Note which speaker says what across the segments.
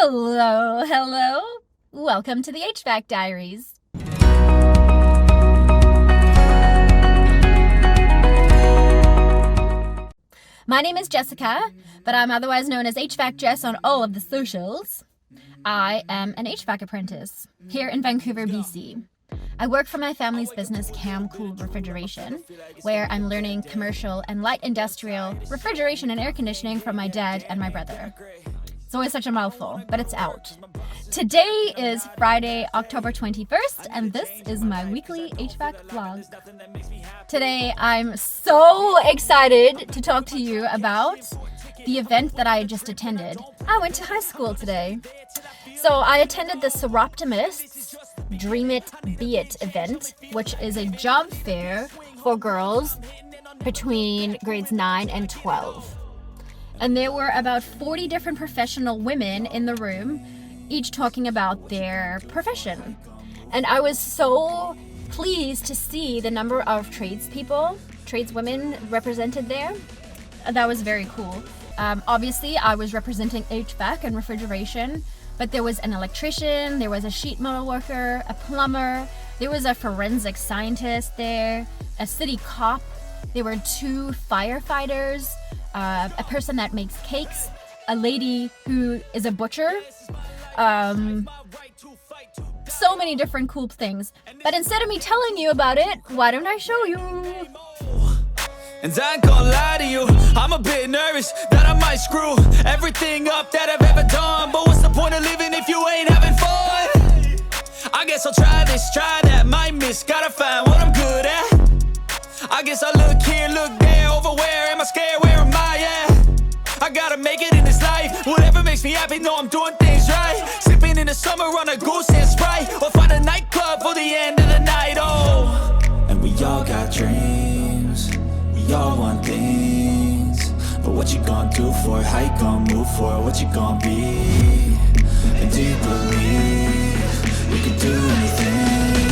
Speaker 1: Hello, hello. Welcome to the HVAC Diaries. My name is Jessica, but I'm otherwise known as HVAC Jess on all of the socials. I am an HVAC apprentice here in Vancouver, BC. I work for my family's business, Cam Cool Refrigeration, where I'm learning commercial and light industrial refrigeration and air conditioning from my dad and my brother. It's always such a mouthful, but it's out. Today is Friday, October 21st, and this is my weekly HVAC vlog. Today, I'm so excited to talk to you about the event that I just attended. I went to high school today. So I attended the Soroptimist Dream It, Be It event, which is a job fair for girls between grades 9 and 12. And there were about 40 different professional women in the room, each talking about their profession. And I was so pleased to see the number of tradeswomen represented there. That was very cool. Obviously, I was representing HVAC and refrigeration, but there was an electrician, there was a sheet metal worker, a plumber, there was a forensic scientist there, a city cop, there were 2 firefighters, a person that makes cakes, a lady who is a butcher, so many different cool things. But instead of me telling you about it, why don't I show you?
Speaker 2: And I ain't gonna lie to you, I'm a bit nervous that I might screw everything up that I've ever done. But what's the point of living if you ain't having fun? I guess I'll try this, try that, might miss, gotta find what I'm good at. I guess I look here, look there, over where am I scared, where am I at? I gotta make it in this life, whatever makes me happy, know I'm doing things right. Sipping in the summer on a goose and Sprite, or find a nightclub for the end of the night, oh. And we all got dreams, we all want things, but what you gonna do for it, how you gonna move for it, what you gonna be? And do you believe we can do anything?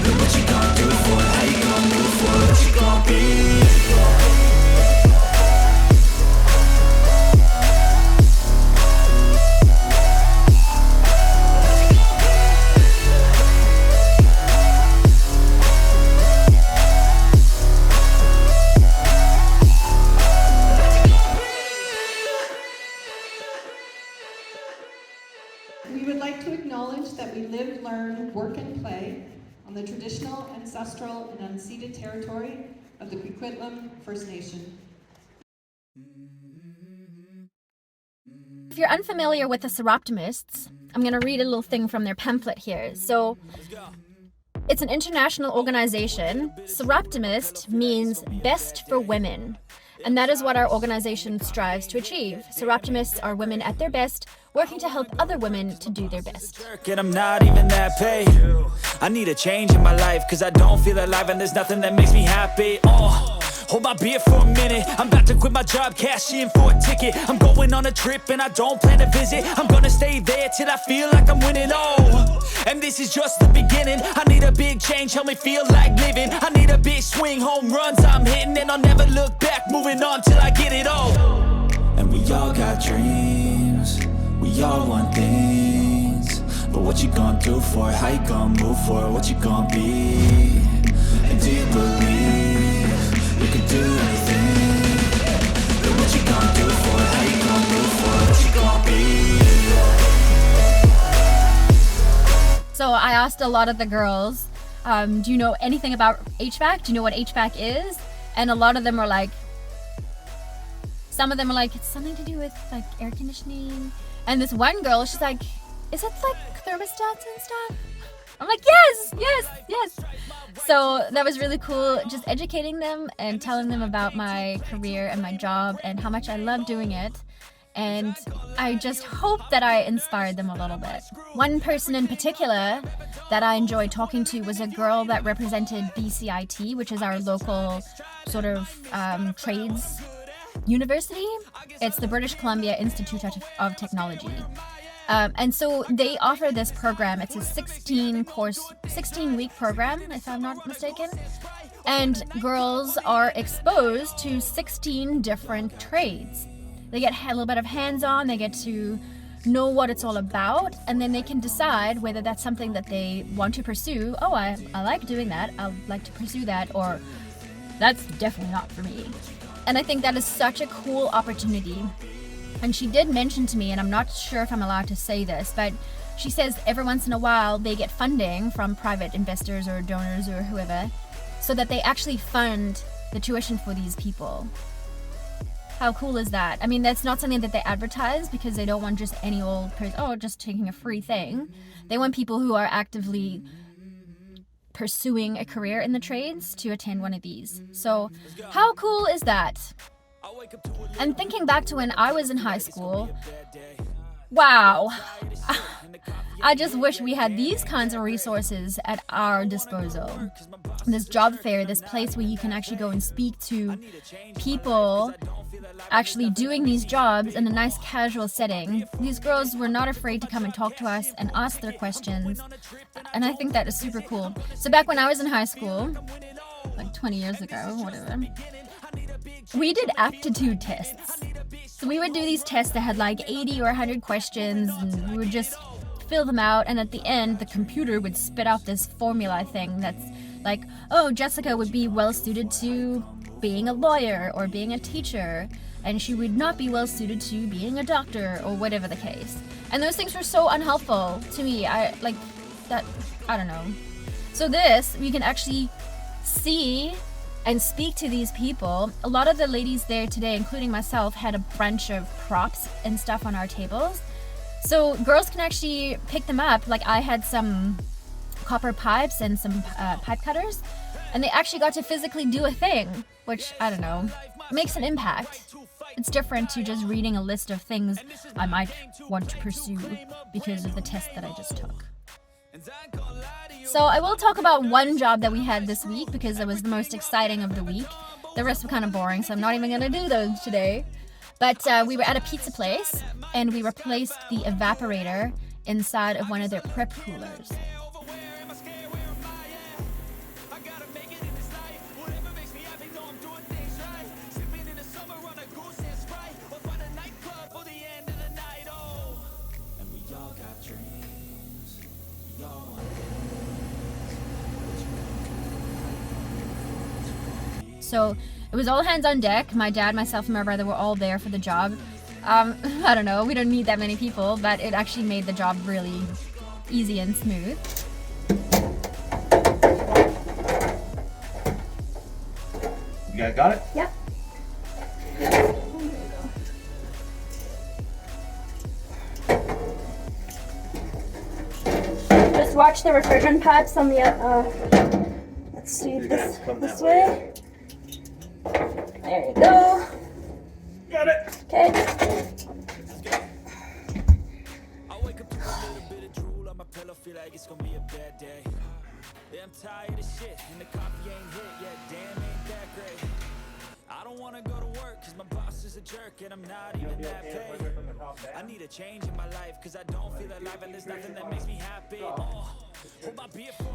Speaker 2: But what you gonna do for it, how you gonna move for it, what you gonna be?
Speaker 3: We would like to acknowledge that we live, learn, work, and play on the traditional, ancestral, and unceded territory of the Coquitlam First Nation.
Speaker 1: If you're unfamiliar with the Soroptimists, I'm going to read a little thing from their pamphlet here. So, it's an international organization. Soroptimist means best for women. And that is what our organization strives to achieve. Soroptimists are women at their best, working to help other women to do their best.
Speaker 2: And I'm not even that paid. I need a change in my life, cause I don't feel alive and there's nothing that makes me happy. Hold my beer for a minute, I'm about to quit my job, cash in for a ticket. I'm going on a trip and I don't plan to visit. I'm gonna stay there till I feel like I'm winning, and this is just the beginning. I need a big change, help me feel like living. I need a big swing, home runs I'm hitting, and I'll never look back, moving on till I get it all. And we all got dreams, we all want things, but what you gonna do for it, how you gonna move for it, what you gonna be? And do you believe you can do anything? But what you gonna do for it, how you gonna move for it, what you gonna be?
Speaker 1: So I asked a lot of the girls, do you know anything about HVAC? Do you know what HVAC is? And a lot of them were like, some of them were like, it's something to do with like air conditioning. And this one girl, she's like, is it like thermostats and stuff? I'm like, yes. So that was really cool, just educating them and telling them about my career and my job and how much I love doing it. And I just hope that I inspired them a little bit. One person in particular that I enjoyed talking to was a girl that represented BCIT, which is our local sort of trades university. It's the British Columbia Institute of Technology. And so they offer this program. It's a 16-week program, if I'm not mistaken. And girls are exposed to 16 different trades. They get a little bit of hands-on. They get to know what it's all about, and then they can decide whether that's something that they want to pursue. Oh, I like doing that. I'd like to pursue that, or that's definitely not for me. And I think that is such a cool opportunity. And she did mention to me, and I'm not sure if I'm allowed to say this, but she says every once in a while they get funding from private investors or donors or whoever, so that they actually fund the tuition for these people. How cool is that? I mean, that's not something that they advertise, because they don't want just any old person, just taking a free thing. They want people who are actively pursuing a career in the trades to attend one of these. So how cool is that? And thinking back to when I was in high school, wow. I just wish we had these kinds of resources at our disposal. This job fair, this place where you can actually go and speak to people actually doing these jobs in a nice casual setting. These girls were not afraid to come and talk to us and ask their questions. And I think that is super cool. So back when I was in high school, like 20 years ago, whatever, we did aptitude tests. So we would do these tests that had like 80 or 100 questions, and we would just fill them out, and at the end the computer would spit out this formula thing that's like, oh, Jessica would be well suited to being a lawyer or being a teacher, and she would not be well suited to being a doctor, or whatever the case. And those things were so unhelpful to me. I don't know. So this, we can actually see and speak to these people. A lot of the ladies there today, including myself, had a bunch of props and stuff on our tables. So girls can actually pick them up. Like, I had some copper pipes and some pipe cutters, and they actually got to physically do a thing, which, I don't know, makes an impact. It's different to just reading a list of things I might want to pursue because of the test that I just took. So I will talk about one job that we had this week, because it was the most exciting of the week. The rest were kind of boring, so I'm not even going to do those today. But we were at a pizza place, and we replaced the evaporator inside of one of their prep coolers. So it was all hands on deck. My dad, myself, and my brother were all there for the job. I don't know, we don't need that many people, but it actually made the job really easy and smooth.
Speaker 4: You guys got it?
Speaker 1: Yep.
Speaker 5: Just watch the refrigerant pipes on the let's see this way. There you go.
Speaker 4: Got it.
Speaker 5: Okay.
Speaker 2: I wake up to a little bit of drool on my pillow, feel like it's gonna be a bad day. Yeah, I'm tired of shit, and the coffee ain't hit yet. Damn, ain't that great. I don't wanna go to work, cause my boss is a jerk, and I'm not even that paid. I need a change in my life, cause I don't feel alive, and there's nothing that makes me happy.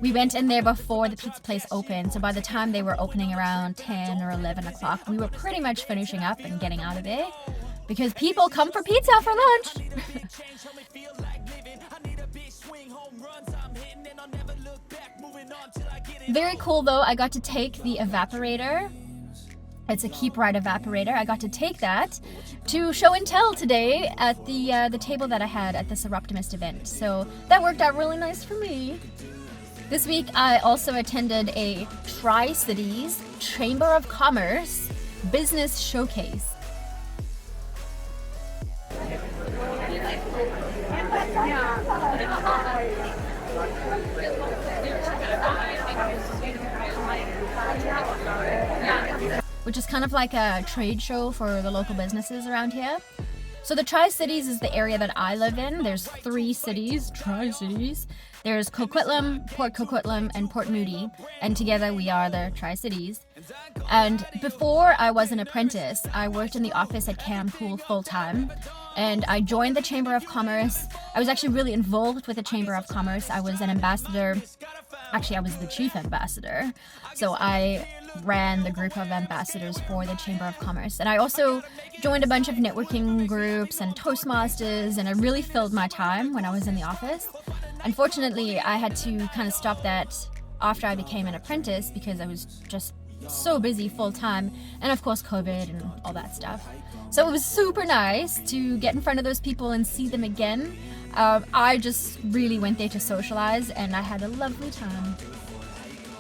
Speaker 1: We went in there before the pizza place opened, so by the time they were opening around 10 or 11 o'clock, we were pretty much finishing up and getting out of there, because people come for pizza for lunch. Very cool though, I got to take the evaporator. It's a keep right evaporator. I got to take that to show and tell today at the table that I had at the Soroptimist event. So that worked out really nice for me. This week I also attended a Tri-Cities Chamber of Commerce business showcase. Which is kind of like a trade show for the local businesses around here. So the Tri-Cities is the area that I live in. There's 3 cities, Tri-Cities. There's Coquitlam, Port Coquitlam, and Port Moody, and together we are the Tri-Cities. And before I was an apprentice, I worked in the office at Cam Pool full-time, and I joined the Chamber of Commerce. I was actually really involved with the Chamber of Commerce. I was an ambassador. Actually, I was the chief ambassador. So I ran the group of ambassadors for the Chamber of Commerce. And I also joined a bunch of networking groups and Toastmasters, and it really filled my time when I was in the office. Unfortunately, I had to kind of stop that after I became an apprentice because I was just so busy full time, and of course COVID and all that stuff. So it was super nice to get in front of those people and see them again. I just really went there to socialize, and I had a lovely time.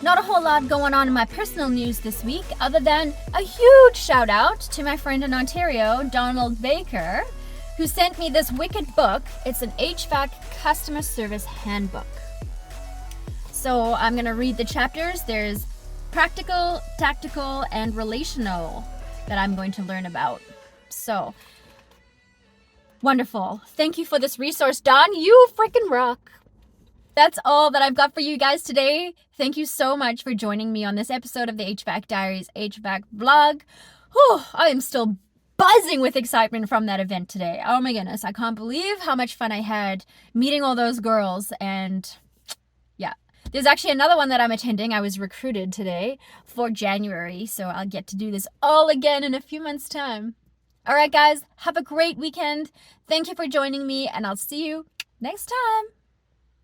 Speaker 1: Not a whole lot going on in my personal news this week, other than a huge shout out to my friend in Ontario, Donald Baker, who sent me this wicked book. It's an HVAC Customer Service handbook. So I'm going to read the chapters. There's practical, tactical, and relational that I'm going to learn about. So, wonderful. Thank you for this resource, Don. You freaking rock. That's all that I've got for you guys today. Thank you so much for joining me on this episode of the HVAC Diaries HVAC vlog. Whew, I am still buzzing with excitement from that event today. Oh my goodness, I can't believe how much fun I had meeting all those girls. And yeah, there's actually another one that I'm attending. I was recruited today for January, so I'll get to do this all again in a few months' time. All right, guys, have a great weekend. Thank you for joining me, and I'll see you next time.